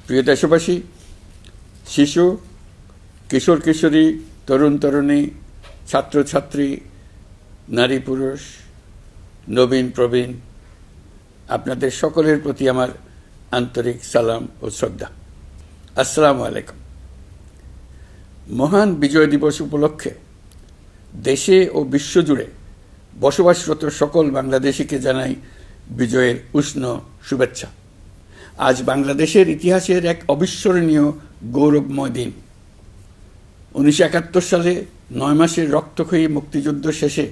প্রিয় দেশবাসী, শিশু, কিশোর কিশোরী, তরুণ তরুণী, ছাত্রছাত্রী, নারী পুরুষ, নবীন প্রবীণ, আপনাদের সকলের প্রতি আমার আন্তরিক সালাম ও শ্রদ্ধা। আসসালামু আলাইকুম। মহান বিজয় দিবস উপলক্ষে দেশে ও বিশ্বজুড়ে বসবাসরত সকল বাংলাদেশিকে জানাই বিজয়ের উষ্ণ শুভেচ্ছা। আজ বাংলাদেশের ইতিহাসের এক অবিস্মরণীয় গৌরবময় দিন। 1971 সালে 9 মাসের রক্তক্ষয়ী মুক্তিযুদ্ধ শেষে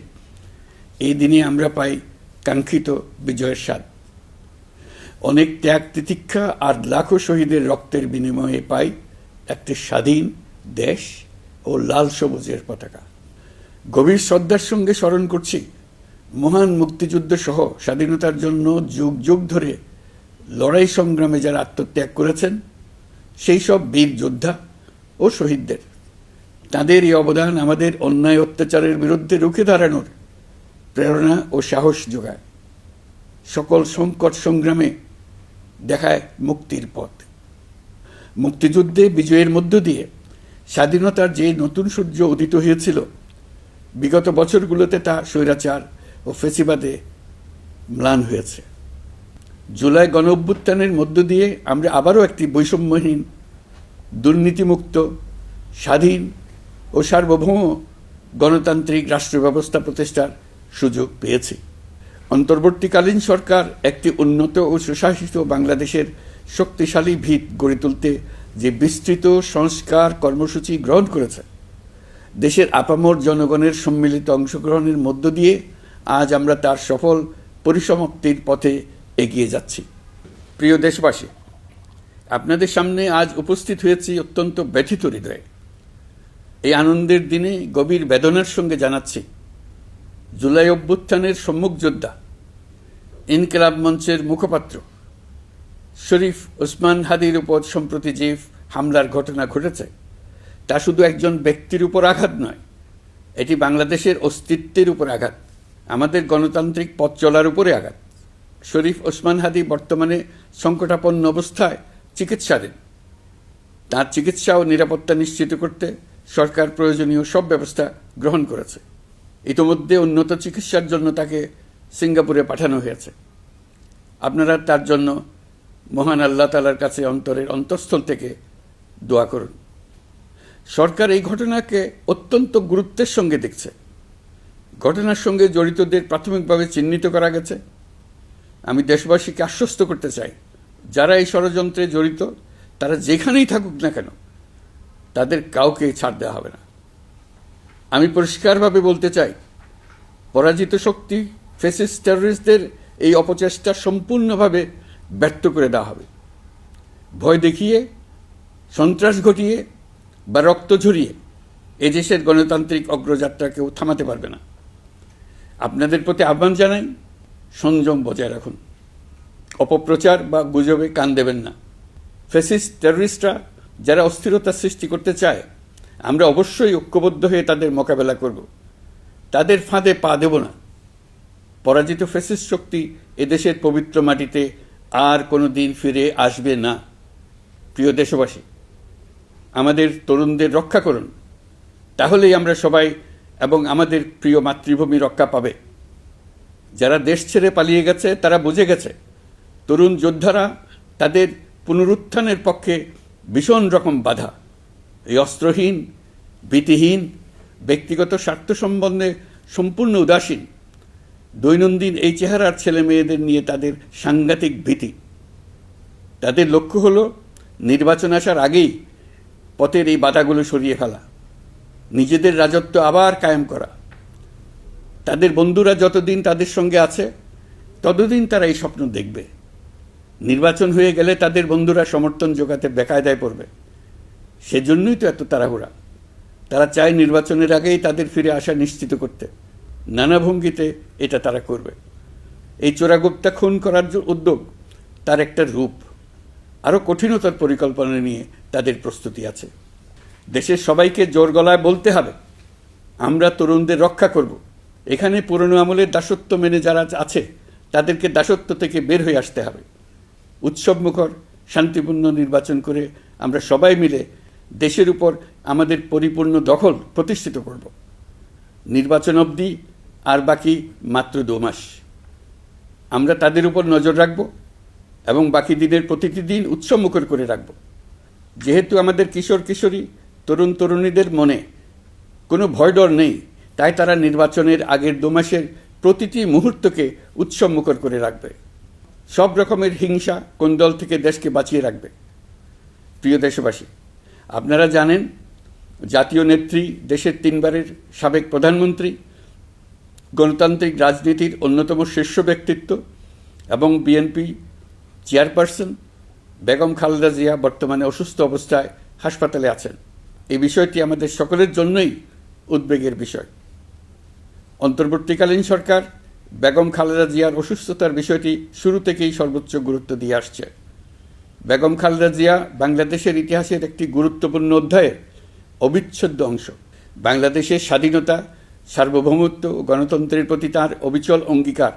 এই দিনে আমরা পাই কাঙ্ক্ষিত বিজয়ের স্বাদ। অনেক ত্যাগ তিতিক্ষা আর লাখো শহীদের রক্তের বিনিময়ে পাই একটি স্বাধীন দেশ ও লাল সবুজের পতাকা। গভীর শ্রদ্ধার সঙ্গে স্মরণ করছি মহান মুক্তিযুদ্ধ সহ স্বাধীনতার জন্য যুগ যুগ ধরে লড়াই সংগ্রামে যারা আত্মত্যাগ করেছেন সেই সব বীর যোদ্ধা ও শহীদদের। তাদের এই অবদান আমাদের অন্যায় অত্যাচারের বিরুদ্ধে রুখে দাঁড়ানোর প্রেরণা ও সাহস যোগায়। সকল সংকট সংগ্রামে দেখায় মুক্তির পথ। মুক্তিযুদ্ধে বিজয়ের মধ্য দিয়ে স্বাধীনতার যে নতুন সূর্য উদিত হয়েছিল, বিগত বছরগুলোতে তা স্বৈরাচার ও ফ্যাসিবাদে ম্লান হয়েছে। জুলাই গণঅভ্যুত্থানের মধ্য দিয়ে আমরা আবারও একটি বৈষম্যহীন, দুর্নীতিমুক্ত, স্বাধীন ও সার্বভৌম গণতান্ত্রিক রাষ্ট্র ব্যবস্থা প্রতিষ্ঠার সুযোগ পেয়েছি। অন্তর্বর্তীকালীন সরকার একটি উন্নত ও সুশাসিত বাংলাদেশের শক্তিশালী ভিত গড়ে তুলতে যে বিস্তৃত সংস্কার কর্মসূচি গ্রহণ করেছে, দেশের আপামর জনগণের সম্মিলিত অংশগ্রহণের মধ্য দিয়ে আজ আমরা তার সফল পরিসমাপ্তির পথে এগিয়ে যাচ্ছি। প্রিয় দেশবাসী, আপনাদের সামনে আজ উপস্থিত হয়েছি অত্যন্ত ব্যথিত হৃদয়ে। এই আনন্দের দিনে গভীর বেদনার সঙ্গে জানাচ্ছি জুলাই অভ্যুত্থানের সম্মুখ যোদ্ধা, ইনকিলাব মঞ্চের মুখপাত্র শরীফ ওসমান হাদির উপর সম্প্রতি যে হামলার ঘটনা ঘটেছে তা শুধু একজন ব্যক্তির উপর আঘাত নয়, এটি বাংলাদেশের অস্তিত্বের উপর আঘাত, আমাদের গণতান্ত্রিক পথ চলার উপরে আঘাত। শরীফ ওসমান হাদি বর্তমানে সংকটাপন্ন অবস্থায় চিকিৎসাধীন। তার চিকিৎসা ও নিরাপত্তা নিশ্চিত করতে সরকার প্রয়োজনীয় সব ব্যবস্থা গ্রহণ করেছে। ইতোমধ্যে উন্নত চিকিৎসার জন্য তাকে সিঙ্গাপুরে পাঠানো হয়েছে। আপনারা তার জন্য মহান আল্লাহ তাআলার কাছে অন্তরের অন্তঃস্থল থেকে দোয়া করুন। সরকার এই ঘটনাকে অত্যন্ত গুরুত্বের সঙ্গে দেখছে। ঘটনার সঙ্গে জড়িতদের প্রাথমিকভাবে চিহ্নিত করা গেছে। আমি দেশবাসীকে আশ্বস্ত করতে চাই, যারা এই ষড়যন্ত্রে জড়িত তারা যেখানেই থাকুক না কেন, তাদের কাউকে ছাড় দেওয়া হবে না। আমি পরিষ্কারভাবে বলতে চাই, পরাজিত শক্তি ফ্যাসিস্ট টেররিস্টদের এই অপচেষ্টা সম্পূর্ণভাবে ব্যর্থ করে দেওয়া হবে। ভয় দেখিয়ে, সন্ত্রাস ঘটিয়ে বা রক্ত ঝরিয়ে এ দেশের গণতান্ত্রিক অগ্রযাত্রা কেউ থামাতে পারবে না। আপনাদের প্রতি আহ্বান জানাই, সংযম বজায় রাখুন। অপপ্রচার বা গুজবে কান দেবেন না। ফ্যাসিস্ট টেররিস্টরা যারা অস্থিরতা সৃষ্টি করতে চায়, আমরা অবশ্যই ঐক্যবদ্ধ হয়ে তাদের মোকাবেলা করব। তাদের ফাঁদে পা দেব না। পরাজিত ফ্যাসিস্ট শক্তি এদেশের পবিত্র মাটিতে আর কোনো দিন ফিরে আসবে না। প্রিয় দেশবাসী, আমাদের তরুণদের রক্ষা করুন, তাহলেই আমরা সবাই এবং আমাদের প্রিয় মাতৃভূমি রক্ষা পাবে। যারা দেশ ছেড়ে পালিয়ে গেছে তারা বুঝে গেছে তরুণ যোদ্ধারা তাদের পুনরুত্থানের পক্ষে ভীষণ রকম বাধা। এই অস্ত্রহীন, ভীতিহীন, ব্যক্তিগত স্বার্থ সম্বন্ধে সম্পূর্ণ উদাসীন দৈনন্দিন এই চেহারার ছেলে মেয়েদের নিয়ে তাদের সাংঘাতিক ভীতি। তাদের লক্ষ্য হলো নির্বাচন আসার আগেই পথের এই বাধাগুলো সরিয়ে ফেলা, নিজেদের রাজত্ব আবার কায়েম করা। তাদের বন্ধুরা যতদিন তাদের সঙ্গে আছে ততদিন তারা এই স্বপ্ন দেখবে। নির্বাচন হয়ে গেলে তাদের বন্ধুরা সমর্থন জোগাতে বেকায়দায় পড়বে। সেজন্যই তো এত তাড়াহুড়া। তারা চায় নির্বাচনের আগেই তাদের ফিরে আসা নিশ্চিত করতে। নানা ভঙ্গিতে এটা তারা করবে। এই চোরাগুপ্তা খুন করার যে উদ্যোগ, তার একটা রূপ। আরও কঠিনতার পরিকল্পনা নিয়ে তাদের প্রস্তুতি আছে। দেশের সবাইকে জোর গলায় বলতে হবে, আমরা তরুণদের রক্ষা করব। এখানে পুরনো আমলের দাসত্ব মেনে যারা আছে তাদেরকে দাসত্ব থেকে বের হয়ে আসতে হবে। উৎসবমুখর শান্তিপূর্ণ নির্বাচন করে আমরা সবাই মিলে দেশের উপর আমাদের পরিপূর্ণ দখল প্রতিষ্ঠিত করব। নির্বাচন অবধি আর বাকি মাত্র 2 মাস। আমরা তাদের উপর নজর রাখব এবং বাকি দিনের প্রতিটি দিন উৎসবমুখর করে রাখব। যেহেতু আমাদের কিশোর কিশোরী তরুণ তরুণীদের মনে কোনো ভয় ডর নেই, তাই তারা নির্বাচনের আগের 2 মাসের প্রতিটি মুহূর্তকে উৎসবমুখর করে রাখবে। সব রকমের হিংসা কোন্দল থেকে দেশকে বাঁচিয়ে রাখবে। প্রিয় দেশবাসী, আপনারা জানেন জাতীয় নেত্রী, দেশের 3 বারের সাবেক প্রধানমন্ত্রী, গণতান্ত্রিক রাজনীতির অন্যতম শীর্ষ ব্যক্তিত্ব এবং বিএনপি চেয়ারপারসন বেগম খালেদা জিয়া বর্তমানে অসুস্থ অবস্থায় হাসপাতালে আছেন। এই বিষয়টি আমাদের সকলের জন্যই উদ্বেগের বিষয়। অন্তর্বর্তীকালীন সরকার বেগম খালেদা জিয়ার অসুস্থতার বিষয়টি শুরু থেকেই সর্বোচ্চ গুরুত্ব দিয়ে আসছে। বেগম খালেদা জিয়া বাংলাদেশের ইতিহাসের একটি গুরুত্বপূর্ণ অধ্যায়ের অবিচ্ছেদ্য অংশ। বাংলাদেশের স্বাধীনতা, সার্বভৌমত্ব ও গণতন্ত্রের প্রতি তাঁর অবিচল অঙ্গীকার,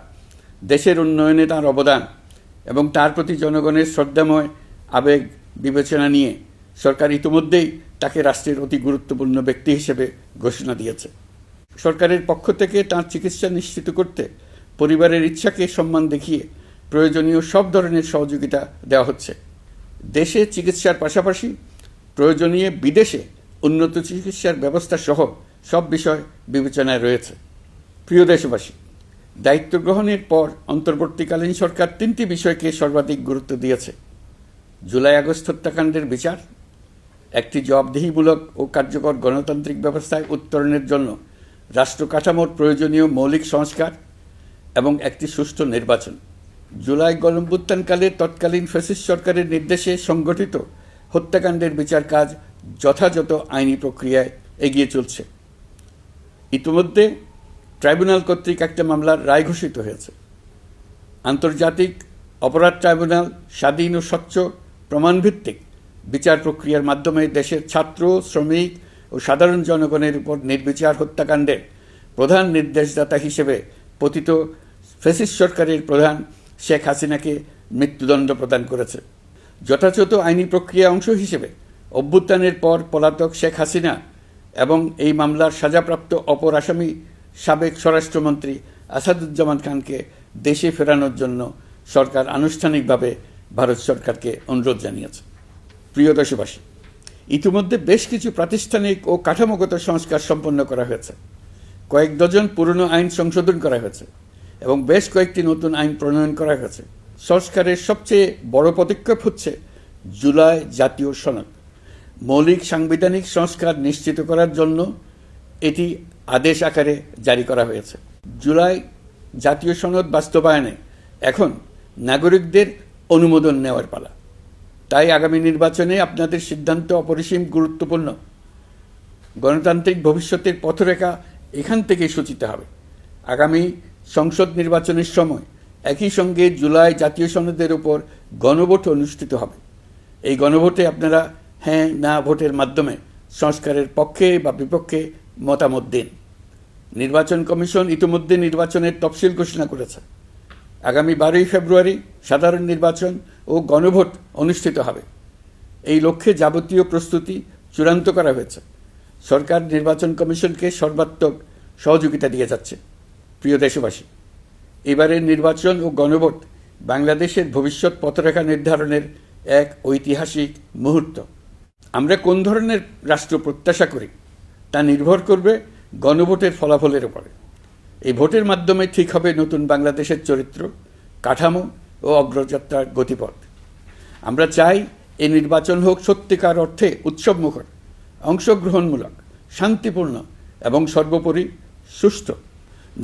দেশের উন্নয়নে তাঁর অবদান এবং তার প্রতি জনগণের শ্রদ্ধাময় আবেগ বিবেচনা নিয়ে সরকার ইতিমধ্যেই তাকে রাষ্ট্রের অতি গুরুত্বপূর্ণ ব্যক্তি হিসেবে ঘোষণা দিয়েছে। সরকারের পক্ষ থেকে তাঁর চিকিৎসা নিশ্চিত করতে পরিবারের ইচ্ছাকে সম্মান দেখিয়ে প্রয়োজনীয় সব ধরনের সহযোগিতা দেওয়া হচ্ছে। দেশে চিকিৎসার পাশাপাশি প্রয়োজনীয় বিদেশে উন্নত চিকিৎসার ব্যবস্থা সহ সব বিষয় বিবেচনায় রয়েছে। প্রিয় দেশবাসী, দায়িত্ব গ্রহণের পর অন্তর্বর্তীকালীন সরকার 3টি বিষয়কে সর্বাধিক গুরুত্ব দিয়েছে: জুলাই আগস্ট হত্যাকাণ্ডের বিচার, একটি জবাবদিহিমূলক ও কার্যকর গণতান্ত্রিক ব্যবস্থায় উত্তরণের জন্য রাষ্ট্র কাঠামোর প্রয়োজনীয় মৌলিক সংস্কার এবং একটি সুষ্ঠু নির্বাচন। জুলাই গণঅভ্যুত্থানকালে তৎকালীন ফ্যাসিস্ট সরকারের নির্দেশে সংগঠিত হত্যাকাণ্ডের বিচার কাজ যথাযথ আইনি প্রক্রিয়ায় এগিয়ে চলছে। ইতিমধ্যে ট্রাইব্যুনাল কর্তৃক একটা মামলার রায় ঘোষিত হয়েছে। আন্তর্জাতিক অপরাধ ট্রাইব্যুনাল স্বাধীন ও স্বচ্ছ প্রমাণভিত্তিক বিচার প্রক্রিয়ার মাধ্যমে দেশের ছাত্র, শ্রমিক ও সাধারণ জনগণের উপর নির্বিচার হত্যাকাণ্ডের প্রধান নির্দেশদাতা হিসেবে পতিত ফ্যাসিস্ট সরকারের প্রধান শেখ হাসিনাকে মৃত্যুদণ্ড প্রদান করেছে। যথাযথ আইনি প্রক্রিয়া অংশ হিসেবে অভ্যুত্থানের পর পলাতক শেখ হাসিনা এবং এই মামলার সাজাপ্রাপ্ত অপর আসামি সাবেক স্বরাষ্ট্রমন্ত্রী আসাদুজ্জামান খানকে দেশে ফেরানোর জন্য সরকার আনুষ্ঠানিকভাবে ভারত সরকারকে অনুরোধ জানিয়েছে। প্রিয় দেশবাসী, ইতিমধ্যে বেশ কিছু প্রাতিষ্ঠানিক ও কাঠামোগত সংস্কার সম্পন্ন করা হয়েছে। কয়েক ডজন পুরনো আইন সংশোধন করা হয়েছে এবং বেশ কয়েকটি নতুন আইন প্রণয়ন করা হয়েছে। সংস্কারের সবচেয়ে বড় পদক্ষেপ হচ্ছে জুলাই জাতীয় সনদ। মৌলিক সাংবিধানিক সংস্কার নিশ্চিত করার জন্য এটি আদেশ আকারে জারি করা হয়েছে। জুলাই জাতীয় সনদ বাস্তবায়নে এখন নাগরিকদের অনুমোদন নেওয়ার পালা। তাই আগামী নির্বাচনে আপনাদের সিদ্ধান্ত অপরিসীম গুরুত্বপূর্ণ। গণতান্ত্রিক ভবিষ্যতের পথরেখা এখান থেকেই সূচিত হবে। আগামী সংসদ নির্বাচনের সময় একই সঙ্গে জুলাই জাতীয় সনদের উপর গণভোট অনুষ্ঠিত হবে। এই গণভোটে আপনারা হ্যাঁ না ভোটের মাধ্যমে সংস্কারের পক্ষে বা বিপক্ষে মতামত দিন। নির্বাচন কমিশন ইতিমধ্যে নির্বাচনের তফসিল ঘোষণা করেছে। আগামী 12ই ফেব্রুয়ারি সাধারণ নির্বাচন ও গণভোট অনুষ্ঠিত হবে। এই লক্ষ্যে যাবতীয় প্রস্তুতি চূড়ান্ত করা হয়েছে। সরকার নির্বাচন কমিশনকে সর্বাত্মক সহযোগিতা দিয়ে যাচ্ছে। প্রিয় দেশবাসী, এবারের নির্বাচন ও গণভোট বাংলাদেশের ভবিষ্যৎ পথরেখা নির্ধারণের এক ঐতিহাসিক মুহূর্ত। আমরা কোন ধরনের রাষ্ট্র প্রত্যাশা করি তা নির্ভর করবে গণভোটের ফলাফলের উপরে। এই ভোটের মাধ্যমে ঠিক হবে নতুন বাংলাদেশের চরিত্র, কাঠামো ও অগ্রযাত্রার গতিপথ। আমরা চাই এই নির্বাচন হোক সত্যিকার অর্থে উৎসবমুখর, অংশগ্রহণমূলক, শান্তিপূর্ণ এবং সর্বোপরি সুষ্ঠু।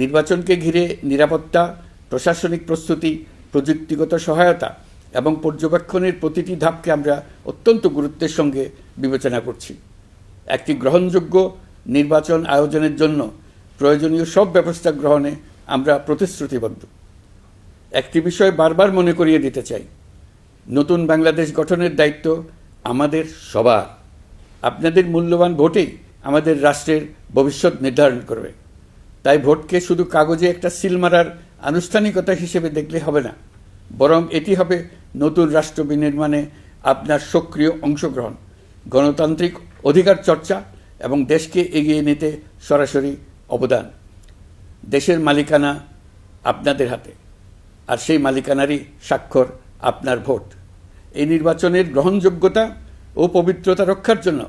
নির্বাচনকে ঘিরে নিরাপত্তা, প্রশাসনিক প্রস্তুতি, প্রযুক্তিগত সহায়তা এবং পর্যবেক্ষণের প্রতিটি ধাপকে আমরা অত্যন্ত গুরুত্বের সঙ্গে বিবেচনা করছি। একটি গ্রহণযোগ্য নির্বাচন আয়োজনের জন্য প্রয়োজনীয় সব ব্যবস্থা গ্রহণে আমরা প্রতিশ্রুতিবদ্ধ। একটি বিষয় বারবার মনে করিয়ে দিতে চাই, নতুন বাংলাদেশ গঠনের দায়িত্ব আমাদের সবার। আপনাদের মূল্যবান ভোটেই আমাদের রাষ্ট্রের ভবিষ্যৎ নির্ধারণ করবে। তাই ভোটকে শুধু কাগজে একটা সিল মারার আনুষ্ঠানিকতা হিসেবে দেখলে হবে না, বরং এটি হবে নতুন রাষ্ট্র বিনির্মাণে আপনার সক্রিয় অংশগ্রহণ, গণতান্ত্রিক অধিকার চর্চা এবং দেশকে এগিয়ে নিতে সরাসরি অবদান। দেশের মালিকানা আপনাদের হাতে, আর সেই মালিকানারই স্বাক্ষর আপনার ভোট। এই নির্বাচনের গ্রহণযোগ্যতা ও পবিত্রতা রক্ষার জন্য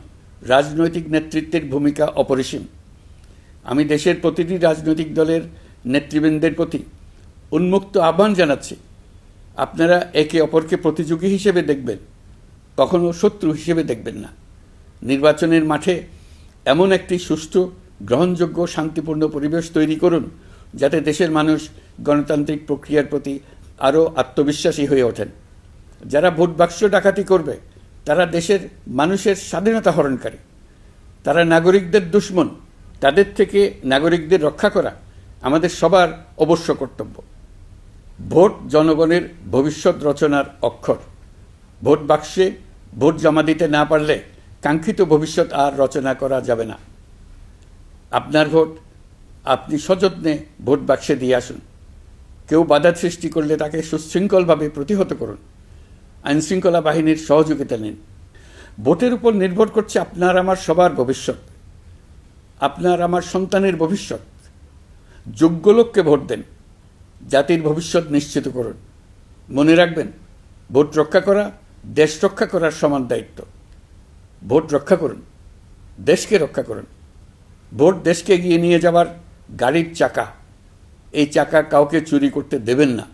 রাজনৈতিক নেতৃত্বের ভূমিকা অপরিসীম। আমি দেশের প্রতিটি রাজনৈতিক দলের নেতৃবৃন্দের প্রতি উন্মুক্ত আহ্বান জানাচ্ছি, আপনারা একে অপরকে প্রতিযোগী হিসেবে দেখবেন, কখনো শত্রু হিসেবে দেখবেন না। নির্বাচনের মাঠে এমন একটি সুষ্ঠু, গ্রহণযোগ্য, শান্তিপূর্ণ পরিবেশ তৈরি করুন যাতে দেশের মানুষ গণতান্ত্রিক প্রক্রিয়ার প্রতি আরও আত্মবিশ্বাসী হয়ে ওঠেন। যারা ভোট বাক্স ডাকাতি করবে তারা দেশের মানুষের স্বাধীনতা হরণকারী, তারা নাগরিকদের দুশমন। তাদের থেকে নাগরিকদের রক্ষা করা আমাদের সবার অবশ্য কর্তব্য। ভোট জনগণের ভবিষ্যৎ রচনার অক্ষর। ভোট বাক্সে ভোট জমা দিতে না পারলে কাঙ্ক্ষিত ভবিষ্যৎ আর রচনা করা যাবে না। আপনার ভোট আপনি সযত্নে ভোট বাক্সে দিয়ে আসুন। কেউ বাধা সৃষ্টি করলে তাকে সুশৃঙ্খলভাবে প্রতিহত করুন। আইনশৃঙ্খলা বাহিনীর সহযোগিতা নিন। ভোটের উপর নির্ভর করছে আপনার আমার সবার ভবিষ্যৎ, আপনার আমার সন্তানের ভবিষ্যৎ। যোগ্য লোককে ভোট দেন, জাতির ভবিষ্যৎ নিশ্চিত করুন। মনে রাখবেন, ভোট রক্ষা করা দেশ রক্ষা করার সমান দায়িত্ব। ভোট রক্ষা করুন, দেশকে রক্ষা করুন। ভোট দেশকে এগিয়ে নিয়ে যাওয়ার গাড়ির চাকা। এই চাকা কাউকে চুরি করতে দেবেন না।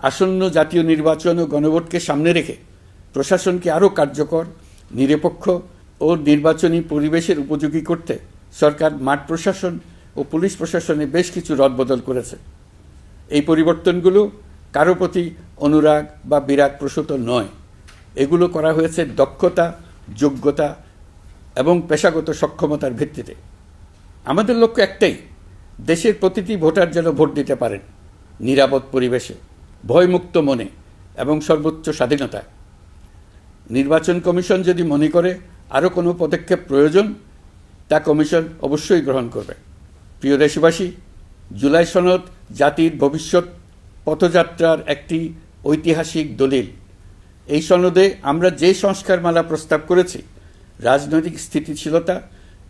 আসন্ন জাতীয় নির্বাচন ও গণভোটকে সামনে রেখে প্রশাসনকে আরও কার্যকর, নিরপেক্ষ ও নির্বাচনী পরিবেশের উপযোগী করতে সরকার মাঠ প্রশাসন ও পুলিশ প্রশাসনে বেশ কিছু রদবদল করেছে। এই পরিবর্তনগুলো কারো প্রতি অনুরাগ বা বিরাগ প্রসূত নয়। এগুলো করা হয়েছে দক্ষতা, যোগ্যতা এবং পেশাগত সক্ষমতার ভিত্তিতে। আমাদের লক্ষ্য একটাই, দেশের প্রতিটি ভোটার যেন ভোট দিতে পারেন নিরাপদ পরিবেশে, ভয়মুক্ত মনে এবং সর্বোচ্চ স্বাধীনতায়। নির্বাচন কমিশন যদি মনে করে আরও কোনো পদক্ষেপ প্রয়োজন, তা কমিশন অবশ্যই গ্রহণ করবে। প্রিয় দেশবাসী, জুলাই সনদ জাতির ভবিষ্যৎ পথযাত্রার একটি ঐতিহাসিক দলিল। এই সনদে আমরা যে সংস্কারমালা প্রস্তাব করেছি, রাজনৈতিক স্থিতিশীলতা,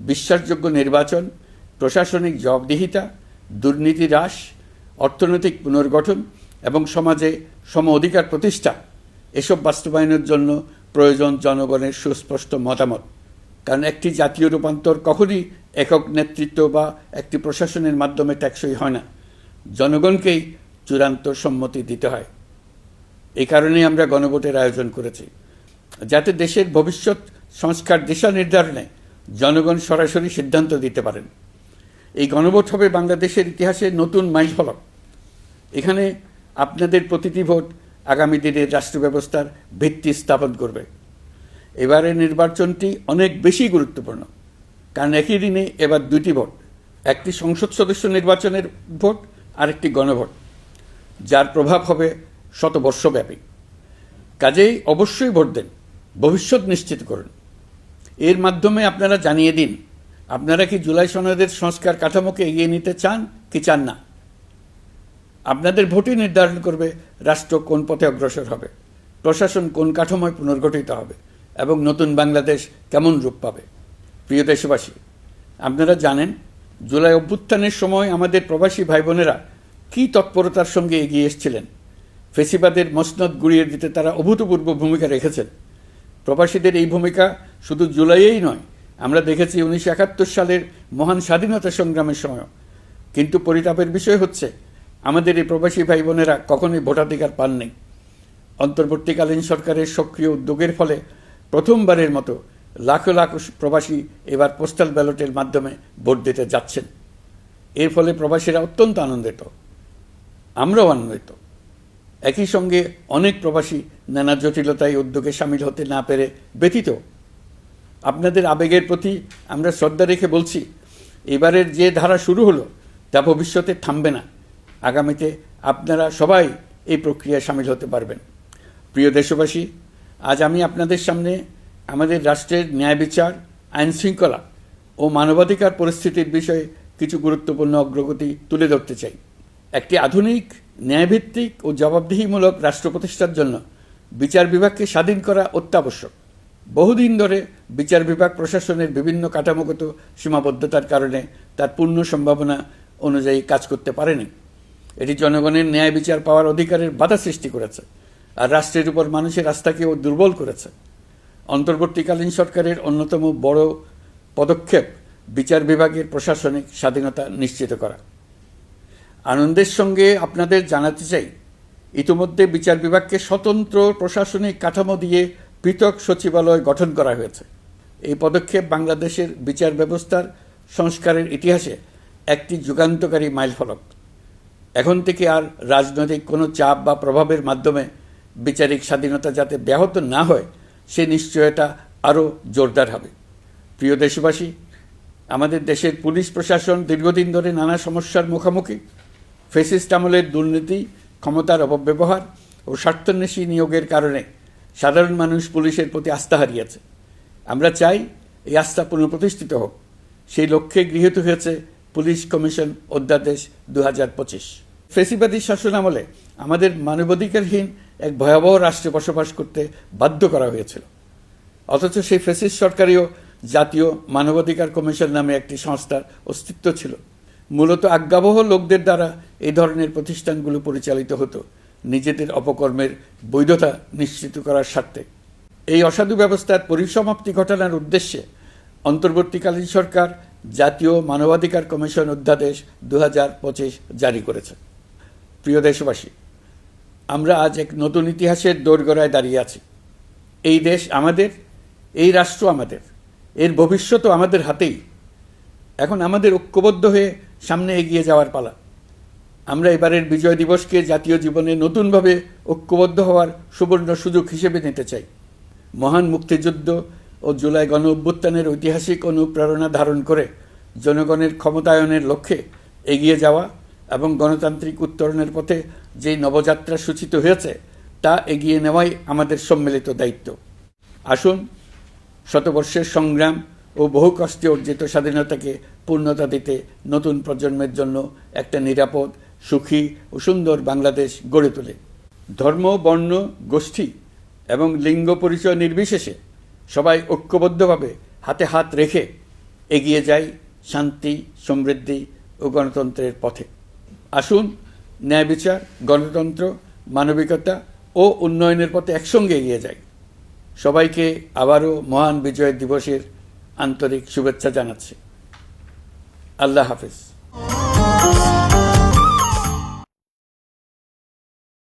বিশ্বাসযোগ্য নির্বাচন, প্রশাসনিক জবাবদিহিতা, দুর্নীতি হ্রাস, অর্থনৈতিক পুনর্গঠন এবং সমাজে সম অধিকার প্রতিষ্ঠা, এসব বাস্তবায়নের জন্য প্রয়োজন জনগণের সুস্পষ্ট মতামত। কারণ একটি জাতীয় রূপান্তর কখনই একক নেতৃত্ব বা একটি প্রশাসনের মাধ্যমে টেকসই হয় না। জনগণকেই চূড়ান্ত সম্মতি দিতে হয়। এই কারণেই আমরা গণভোটের আয়োজন করেছি, যাতে দেশের ভবিষ্যৎ সংস্কার দিশা নির্ধারণে জনগণ সরাসরি সিদ্ধান্ত দিতে পারেন। এই গণভোট হবে বাংলাদেশের ইতিহাসে নতুন মাইলফলক। এখানে আপনাদের প্রতিটি ভোট আগামী দিনের রাষ্ট্র ব্যবস্থার ভিত্তি স্থাপন করবে। এবারের নির্বাচনটি অনেক বেশি গুরুত্বপূর্ণ, কারণ একই দিনে এবার দুটি ভোট, একটি সংসদ সদস্য নির্বাচনের ভোট আর একটি গণভোট, যার প্রভাব হবে শতবর্ষব্যাপী। কাজেই অবশ্যই ভোট দেন, ভবিষ্যৎ নিশ্চিত করুন। এর মাধ্যমে আপনারা জানিয়ে দিন, আপনারা কি জুলাই সনদের সংস্কার কাঠামোকে এগিয়ে নিতে চান কি চান না। আপনাদের ভোটই নির্ধারণ করবে রাষ্ট্র কোন পথে অগ্রসর হবে, প্রশাসন কোন কাঠামোয় পুনর্গঠিত হবে এবং নতুন বাংলাদেশ কেমন রূপ পাবে। প্রিয় দেশবাসী, আপনারা জানেন জুলাই অভ্যুত্থানের সময় আমাদের প্রবাসী ভাই বোনেরা কী তৎপরতার সঙ্গে এগিয়ে এসেছিলেন। ফেসিবাদের মসনদ গুড়িয়ে দিতে তারা অভূতপূর্ব ভূমিকা রেখেছেন। প্রবাসীদের এই ভূমিকা শুধু জুলাইয়েই নয়, আমরা দেখেছি 1971 সালের মহান স্বাধীনতা সংগ্রামের সময়। কিন্তু পরিতাপের বিষয় হচ্ছে, আমাদের এই প্রবাসী ভাই বোনেরা কখনোই ভোটাধিকার পাননি। অন্তর্বর্তীকালীন সরকারের সক্রিয় উদ্যোগের ফলে প্রথমবারের মতো লাখো লাখো প্রবাসী এবার পোস্টাল ব্যালটের মাধ্যমে ভোট দিতে যাচ্ছেন। এর ফলে প্রবাসীরা অত্যন্ত আনন্দিত, আমরাও আনন্দিত। একই সঙ্গে অনেক প্রবাসী নানা জটিলতায় উদ্যোগে সামিল হতে না পেরে ব্যথিত। আপনাদের আবেগের প্রতি আমরা শ্রদ্ধা রেখে বলছি, এবারের যে ধারা শুরু হলো তা ভবিষ্যতে থামবে না। আগামীতে আপনারা সবাই এই প্রক্রিয়ায় সামিল হতে পারবেন। প্রিয় দেশবাসী, আজ আমি আপনাদের সামনে আমাদের রাষ্ট্রের ন্যায় বিচার, আইন শৃঙ্খলা ও মানবাধিকার পরিস্থিতির বিষয়ে কিছু গুরুত্বপূর্ণ অগ্রগতি তুলে ধরতে চাই। একটি আধুনিক ন্যায়ভিত্তিক ও জবাবদিহিমূলক রাষ্ট্র প্রতিষ্ঠার জন্য বিচার বিভাগকে স্বাধীন করা অত্যাবশ্যক। বহুদিন ধরে বিচার বিভাগ প্রশাসনের বিভিন্ন কাঠামোগত সীমাবদ্ধতার কারণে তার পূর্ণ সম্ভাবনা অনুযায়ী কাজ করতে পারেনি। এটি জনগণের ন্যায় বিচার পাওয়ার অধিকারের বাধা সৃষ্টি করেছে, আর রাষ্ট্রের উপর মানুষের আস্থাকেও দুর্বল করেছে। অন্তর্বর্তীকালীন সরকারের অন্যতম বড় পদক্ষেপ বিচার বিভাগের প্রশাসনিক স্বাধীনতা নিশ্চিত করা। আনন্দের সঙ্গে আপনাদের জানাতে চাই, ইতিমধ্যে বিচার বিভাগকে স্বতন্ত্র প্রশাসনিক কাঠামো দিয়ে পৃথক সচিবালয় গঠন করা হয়েছে। এই পদক্ষেপ বাংলাদেশের বিচার ব্যবস্থার সংস্কারের ইতিহাসে একটি যুগান্তকারী মাইলফলক। এখন থেকে আর রাজনৈতিক কোনো চাপ বা প্রভাবের মাধ্যমে বিচারিক স্বাধীনতা যাতে ব্যাহত না হয়, সে নিশ্চয়তা আরও জোরদার হবে। প্রিয় দেশবাসী, আমাদের দেশের পুলিশ প্রশাসন দীর্ঘদিন ধরে নানা সমস্যার মুখোমুখি। ফ্যাসিস্ট আমলের দুর্নীতি, ক্ষমতার অপব্যবহার ও স্বার্থান্বেষী নিয়োগের কারণে সাধারণ মানুষ পুলিশের প্রতি আস্থা হারিয়েছে। আমরা চাই এই আস্থা পুনঃপ্রতিষ্ঠিত হোক। সেই লক্ষ্যে গৃহীত হয়েছে পুলিশ কমিশন অধ্যাদেশ 2025। ফ্যাসিবাদী শাসনামলে আমাদের মানবাধিকারহীন এক ভয়াবহ রাষ্ট্রে বসবাস করতে বাধ্য করা হয়েছিল। অথচ সেই ফ্যাসিস্ট সরকারেও জাতীয় মানবাধিকার কমিশন নামে একটি সংস্থার অস্তিত্ব ছিল। মূলত আজ্ঞাবহ লোকদের দ্বারা এই ধরনের প্রতিষ্ঠানগুলো পরিচালিত হতো নিজেদের অপকর্মের বৈধতা নিশ্চিত করার স্বার্থে। এই অসাধু ব্যবস্থার পরিসমাপ্তি ঘটানোর উদ্দেশ্যে অন্তর্বর্তীকালীন সরকার জাতীয় মানবাধিকার কমিশন অধ্যাদেশ 2025 জারি করেছে। প্রিয় দেশবাসী, আমরা আজ এক নতুন ইতিহাসের দোরগোড়ায় দাঁড়িয়ে আছি। এই দেশ আমাদের, এই রাষ্ট্র আমাদের, এর ভবিষ্যৎও আমাদের হাতেই। এখন আমাদের ঐক্যবদ্ধ হয়ে সামনে এগিয়ে যাওয়ার পালা। আমরা এবারের বিজয় দিবসকে জাতীয় জীবনে নতুনভাবে ঐক্যবদ্ধ হওয়ার সুবর্ণ সুযোগ হিসেবে নিতে চাই। মহান মুক্তিযুদ্ধ ও জুলাই গণ অভ্যুত্থানের ঐতিহাসিক অনুপ্রেরণা ধারণ করে জনগণের ক্ষমতায়নের লক্ষ্যে এগিয়ে যাওয়া এবং গণতান্ত্রিক উত্তরণের পথে যেই নবযাত্রা সূচিত হয়েছে তা এগিয়ে নেওয়াই আমাদের সম্মিলিত দায়িত্ব। আসুন শতবর্ষের সংগ্রাম ও বহু কষ্টে অর্জিত স্বাধীনতাকে পূর্ণতা দিতে নতুন প্রজন্মের জন্য একটা নিরাপদ, সুখী ও সুন্দর বাংলাদেশ গড়ে তোলে। ধর্ম, বর্ণ, গোষ্ঠী এবং লিঙ্গ পরিচয় নির্বিশেষে সবাই ঐক্যবদ্ধভাবে হাতে হাত রেখে এগিয়ে যাই শান্তি, সমৃদ্ধি ও গণতন্ত্রের পথে। আসুন ন্যায় বিচার, গণতন্ত্র, মানবিকতা ও উন্নয়নের পথে একসঙ্গে এগিয়ে যাই। সবাইকে আবারও মহান বিজয় দিবসের আন্তরিক শুভেচ্ছা জানাচ্ছি। আল্লাহ হাফেজ।